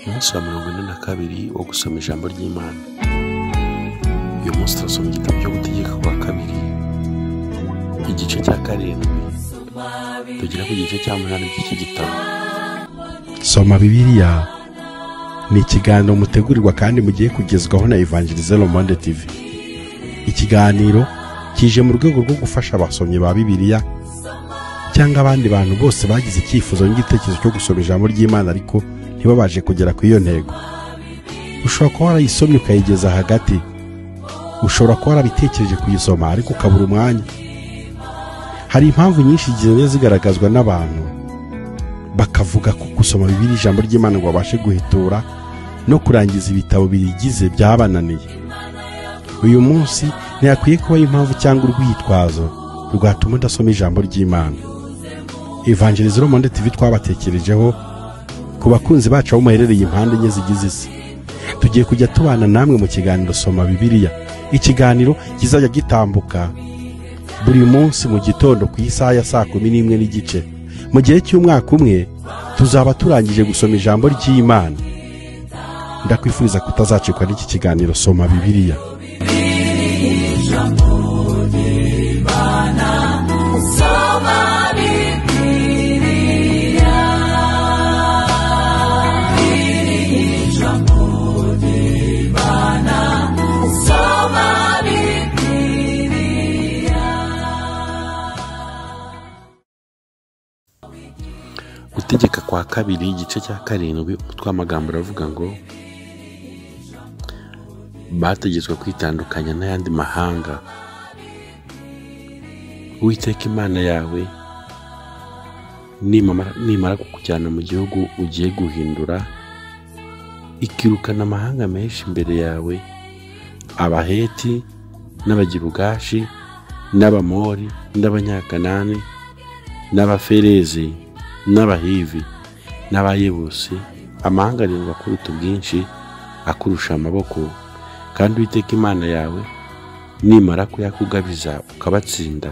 umunsi wa 42 wo gusoma ijambo ry'Imana. Uyu munsi turasoma igitabo cyo Gutegeka kwa kabiri, igice cya 7, tugera ku gice cya 8 cy'iki gitabo. Soma Bibiliya ni ikiganiro mutegurirwa kandi mugiye kugezwaho na Evangelize Le Monde TV. Ikiganiro kije mu rwego rwo gufasha abasomyi ba Bibiliya cyangwa abandi bantu bose bagize icyifuzo n'igitekerezo cyo gusoma ijambo ry'Imana ariko ntibabaje kugera ku iyo ntego. Ushobora kuba warayisomye ukayigeza hagati, ushobora kuba warabitekereje kuyisoma ariko ukabura umwanya. Hari impamvu nyinshi zigenda zigaragazwa n'abantu bakavuga ko gusoma Bibiliya ijambo ry'Imana ngo babashe guhitura no kurangiza ibitabo birigize byabananiye. Uyu munsi ntiyakwiye kuba impamvu cyangwa urwitwazo rwatuma udasoma ijambo ry'Imana. Evangelize Le Monde TV twabatekerejeho ku bakunzi bacu aho muherereye impande enye zigize isi. Tugiye kujya tubana namwe mu kiganiro Soma Bibiliya. Ikiganiro kizajya gitambuka buri munsi mu gitondo ku isaha ya 11:15. Mu gihe cy'umwaka umwe tuzaba turangije gusoma ijambo ry'Imana. Ndakwifuriza kutazacikwa n'iki kiganiro Soma Bibiliya. Gutegeka kwa kabiri, igice cya 7, umutwe w'amagambo uravuga ngo bategetswe kwitandukanya n'ayandi mahanga. Uwiteka Imana yawe nimara kukujyana mu gihugu ugiye guhindura, ikirukana amahanga menshi imbere yawe, Abaheti n'Abagirugashi n'Abamori n'Abanyakanani n'Abaferezi n'Abahivi n'Abayebusi, amahanga arindwi akuruta ubwinshi, akurusha amaboko. Kandi Uwiteka Imana yawe nimara kuyakugabiza ukabatsinda,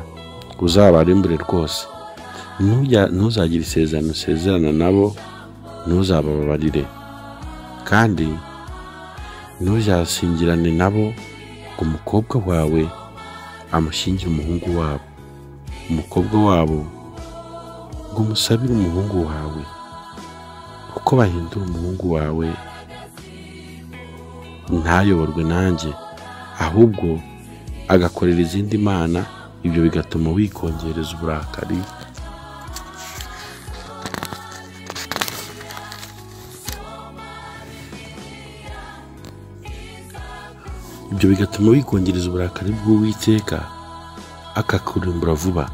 uzabarimbure rwose. Ntuzagire isezerano usezerana nabo, ntuzabababarire, kandi ntuzashyingirane nabo ngo umukobwa wawe amushyingire umuhungu wabo, umukobwa wabo ngo umusabire umuhungu wawe, kuko bahindura umuhungu wawe ntayoborwe nanjye, ahubwo agakorera izindi mana. Ibyo bigatuma wikongereza uburakari, bw'Uwiteka akakurimbura vuba.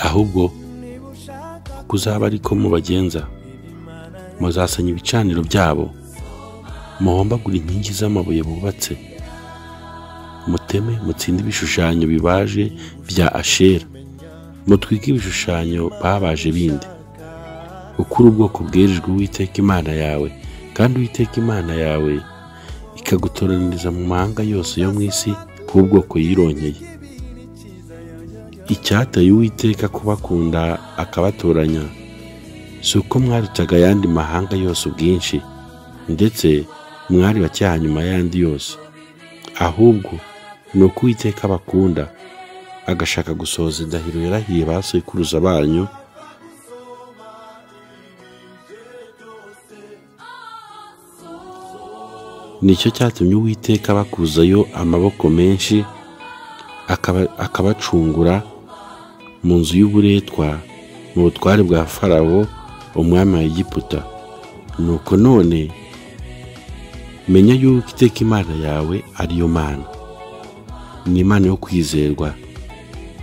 ahubwo kuzaba ariko mubagenza, muzasanya ibicaniro byabo, muhombagura inkingi z'amabuye bubatse, muteme mutsinde ibishushanyo bibaje bya Ashera, mutwike ibishushanyo babaje bindi. Ukuri ubwoko bwerejwe Uwiteka Imana yawe, kandi Uwiteka Imana yawe ikagutoraniriza mu mahanga yose yo mu isi k'ubwoko yironkeye. Icyateye Uwiteka kubakunda akabatoranya si uko mwarutaga ayandi mahanga yose ubwinshi, ndetse mwari bacyaha nyuma y'ayandi yose, ahubwo ni uko Uwiteka abakunda, agashaka gusohoza indahiro yarahiye ba sekuruza banyu. Nicyo cyatumye Uwiteka bakuzayo amaboko menshi, akabacungura mu nzu y'uburetwa, mu butware bwa Farawo umwami wa Egiputa. Nuko none menya yuko Uwiteka Imana yawe ariyo Mana, ni Imana yo kwizerwa,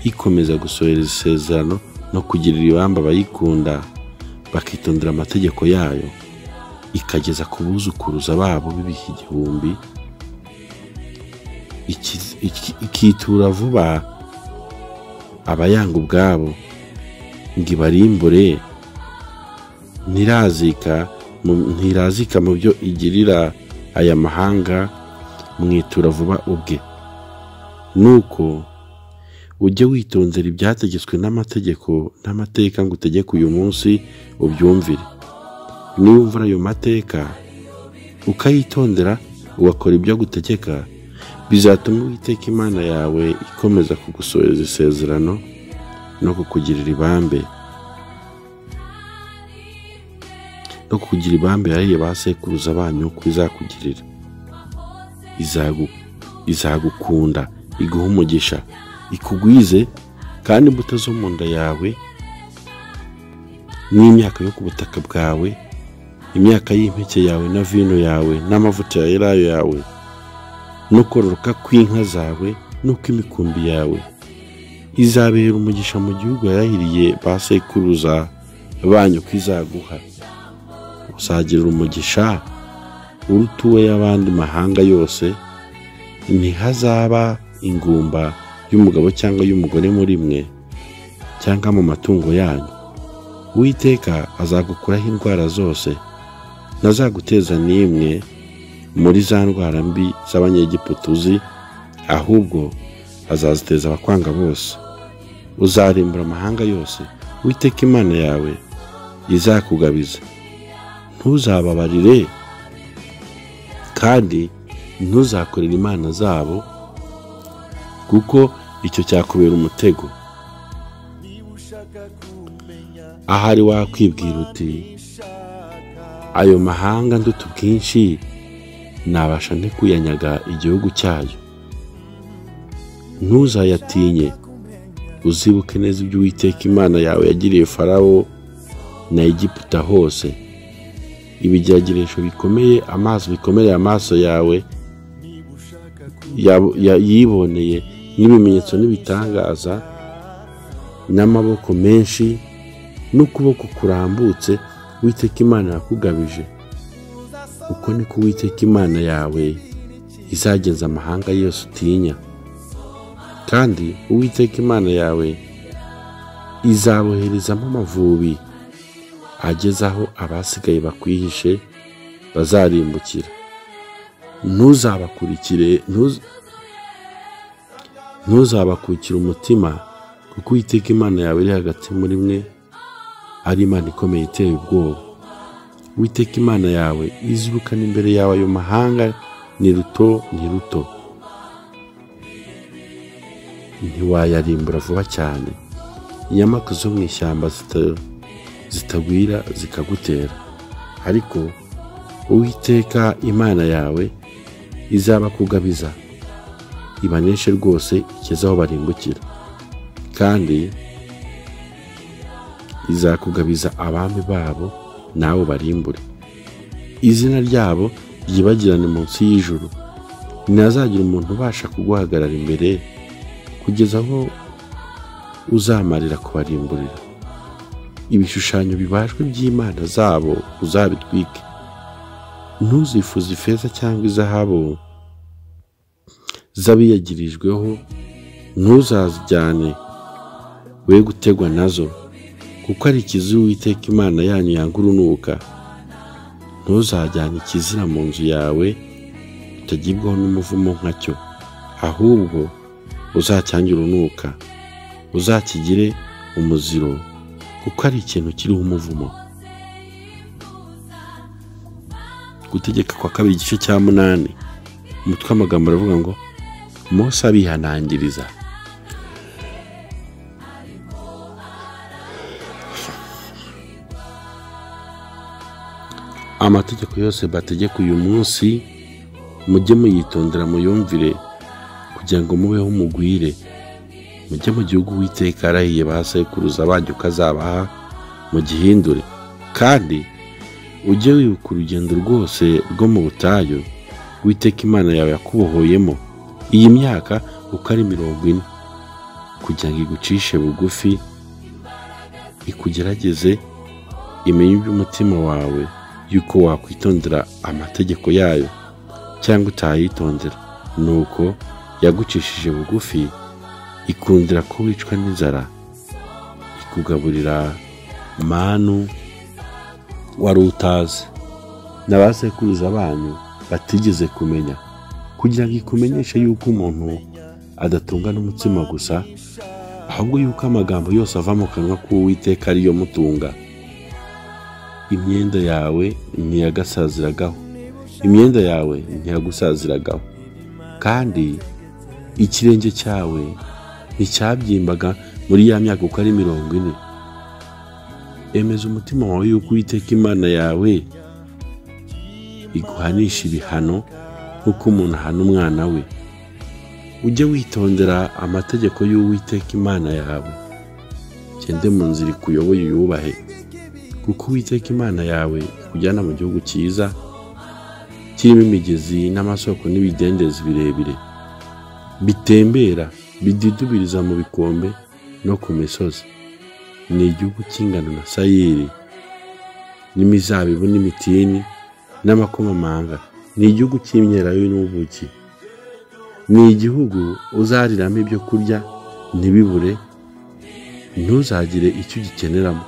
ikomeza gusohereza isezerano no kugirira ibamba abayikunda bakitondera amategeko yayo, ikageza ku buzukuruza babo b'ibihe 1000, ikitura vuba abayanga ubwabo ngo ibarimbure. Ntirazika mu byo igirira aya mahanga mwitura vuba ubwe. Nuko ujye witondera ibyategetswe n'amategeko n'amateka ngo utegeke uyu munsi ubyumvire. Niwumvira ayo mateka ukayitondera ugakora ibyo gutegeka, bizatuma Uwiteka Imana yawe ikomeza kugusohoreza isezerano no kukugirira ibambe yariye ba sekuruza banyu ko izakugirira. Izagukunda, iguha umugisha, ikugwize, kandi imbuto zo mu nda yawe n'imyaka yo ku butaka bwawe, imyaka y'impeke yawe na vino yawe n'amavuta ya elayo yawe, no kororoka kw'inka zawe n'ukw'imikumbi yawe, izabera umugisha mu gihugu yarahiriye ba sekuruza banyu ko izaguha. Uzagirira umugisha urutuwe y'abandi mahanga yose, ntihazaba ingumba y'umugabo cyangwa y'umugore muri mwe cyangwa mu matungo yanyu. Uwiteka azagukuraho indwara zose, ntazaguteza n'imwe muri za ndwara mbi z'Abanyegiputa uzi, ahubwo azaziteza abakwanga bose. Uzarimbura amahanga yose Uwiteka Imana yawe izakugabiza. Ntuzababarire kandi ntuzakorera imana zabo, kuko icyo cyakubera umutego. Ahari wakwibwira uti, ayo mahanga nduta ubwinshi nabasha nte kuyanyaga igihugu cyayo? Ntuzayatinye, uzibuke neza ibyo Uwiteka Imana yawe yagiriye Farawo na Egiputa hose, ibigerageresho bikomeye, bikomeye amaso yawe yiboneye, n'ibimenyetso n'ibitangaza, n'amaboko menshi n'ukuboko kurambutse Uwiteka Imana yakugabije. Uko niko Uwiteka Imana yawe izagenza amahanga yose utinya, kandi Uwiteka Imana yawe izaboherezamo amavubi ageze aho abasigaye bakwihishe bazarimbukira. Ntuzabakukire umutima, kuko Uwiteka Imana yawe iri hagati muri mwe, ari Imana ikomeye iteye ubwoba. Uwiteka Imana yawe izirukana imbere yawe ayo mahanga, ni ruto ni ruto. Ntiwayarimbura vuba cyane. Inyamaswa zo mu ishyamba zitagwira zikagutera, ariko Uwiteka Imana yawe izabakugabiza, ibaneshe rwose, igeze aho barimbukira, kandi izakugabiza abami babo nawe barimbure. Izina ryabo ryibagirane munsi y'ijuru, ntihazagira umuntu ubasha kuguhagarara imbere kugeza aho uzamarira kubarimburira. Ibishushanyo bibajwe by'imana zabo uzabitwike. Ntuzifuze ifeza cyangwa izahabu z'abiyagirijweho, ntuzazijyane we gutegwa nazo, kuko ari ikizira Uwiteka Imana yanyu yanga urunuka. Ntuzajyane ikizira mu nzu yawe utagibwaho n'umuvumo nkacyo, ahubwo uzacyange urunuka, uzakigire umuziro, kuko ari ikintu kiriho umuvumo. Gutegeka kwa kabiri igice cya 8, umutwe w'amagambo aravuga ngo Mose abihanangiriza. Amategeko yose bategeka uyu munsi mujye muyitondera muyumvire, kugira ngo mubeho mugwire, mujye mu gihugu Uwiteka yarahiye ba sekuruza banyu ko azabaha mugihindure. Kandi ujye wibuka urugendo rwose rwo mu butayu Uwiteka Imana yawe yakubohoyemo iyi myaka uko ari 40, kugira ngo igucishe bugufi, ikugerageze, imenye iby'umutima wawe, yuko wakwitondera amategeko yayo cyangwa utayitondera. Nuko yagucishije bugufi, ikundira ko wicwa n'inzara, ikugaburira manu wari utazi n'abasekuruza banyu batigeze kumenya, kugira ngo ikumenyeshe yuko umuntu adatunga n'umutsima gusa, ahubwo yuko amagambo yose ava mu kanwa k'Uwiteka ariyo mutunga. Imyenda yawe ntiyagasaziragaho, imyenda yawe ntiyagusaziragaho, kandi ikirenge cyawe nticyabyimbaga muri ya myaka uko ari 40. Emeza umutima wawe yuko Uwiteka Imana yawe iguhanisha ibihano nk'uko umuntu ahana umwana we. Ujye witondera amategeko y'Uwiteka Imana yawe, gende mu nzira ikuyoboye uyubahe, kuko Uwiteka Imana yawe ikujyana mu gihugu cyiza kirimo imigezi n'amasoko n'ibidendezi birebire bitembera bididubiriza mu bikombe no ku misozi. Ni igihugu cy'ingano na sayiri n'imizabibu n'imitini n'amakomamanga. Ni igihugu cy'imyelayo n'ubuki. Ni igihugu uzariramo ibyo kurya ntibibure, ntuzagire icyo ugikeneramo.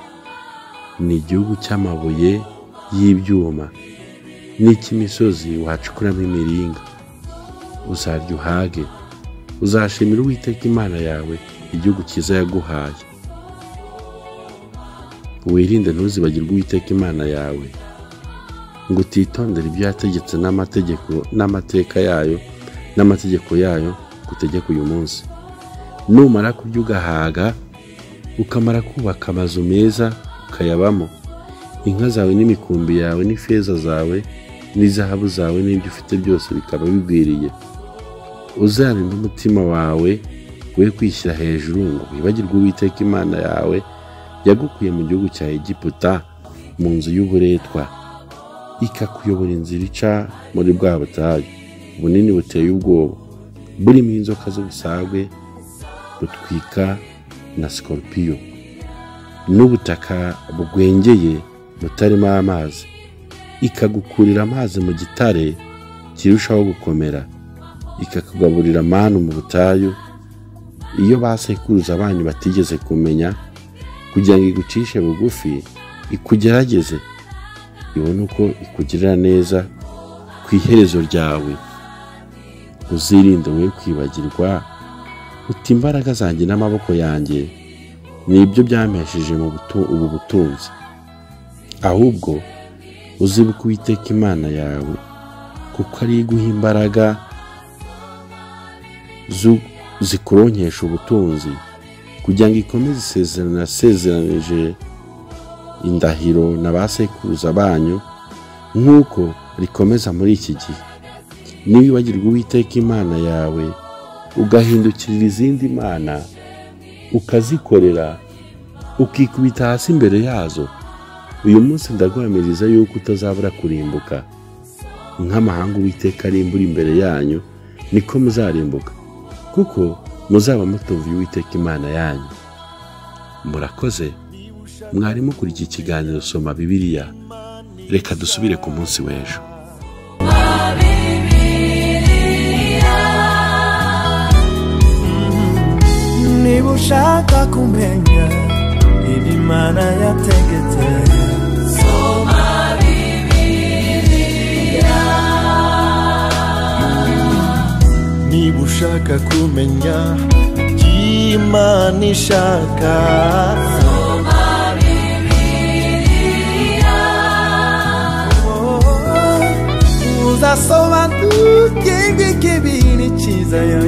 Ni igihugu cy'amabuye y'ibyuma n'icy'imisozi wacukuramo imiringa. Uzarya uhage, uzashimira Uwiteka Imana yawe igihugu cyiza yaguhaye. Wirinde ntuzibagirwe Uwiteka Imana yawe, ngo utitondere ibyo yategetse n'amateka yayo n'amategeko yayo gutegeka uyu munsi. Numara kurya ugahaga, ukamara kubaka amazu meza ukayabamo, inka zawe n'imikumbi yawe n'ifeza zawe n'izahabu zawe n'ibyo ufite byose bikaba bigwiriye, uzarinde umutima wawe we kwishyira hejuru ngo wibagirwe Uwiteka Imana yawe yagukuye mu gihugu cya Egiputa, mu nzu y'uburetwa, ikakuyobora inzira ica muri bwa butayu bunini buteye ubwoba, burimo inzoka z'ubusagwe, butwika na sikorupiyo, n'ubutaka bugwengeye butarimo amazi. Ikagukurira amazi mu gitare kirushaho gukomera, ikakugaburira manu mu butayu iyo basekuruza banyu batigeze kumenya, kugira ngo igucishe bugufi ikugerageze, ibone uko ikugirira neza ku iherezo ryawe. Uzirinde we kwibagirwa uti imbaraga zanjye n'amaboko yanjye nibyo byampesheje ubu butunzi, ahubwo uzibuke Uwiteka Imana yawe, kuko ari iguha imbaraga zikuronkesha ubutunzi, kugira ngo ikomeze isezerano yasezeranije indahiro na ba sekuruza banyu, nk'uko rikomeza muri iki gihe. Niwibagirwa Uwiteka Imana yawe ugahindukirira izindi mana ukazikorera, ukikubita hasi imbere yazo, uyu munsi ndaguhamiriza yuko utazabura kurimbuka. Nk'amahanga Uwiteka arimbura imbere yanyu, niko muzarimbuka, kuko muzaba mutumviye Uwiteka Imana yanyu. Murakoze, mwari mukurikiye ikiganiro Soma Bibiliya. Reka dusubire ku munsi w'ejo. Niba ushaka kumenya ibyo Imana yategetse, soma Bibiliya. Niba ushaka kumenya ibyo Imana ishaka, soma Bibiliya. Uzasobanukirwa ikibiri cyiza, ya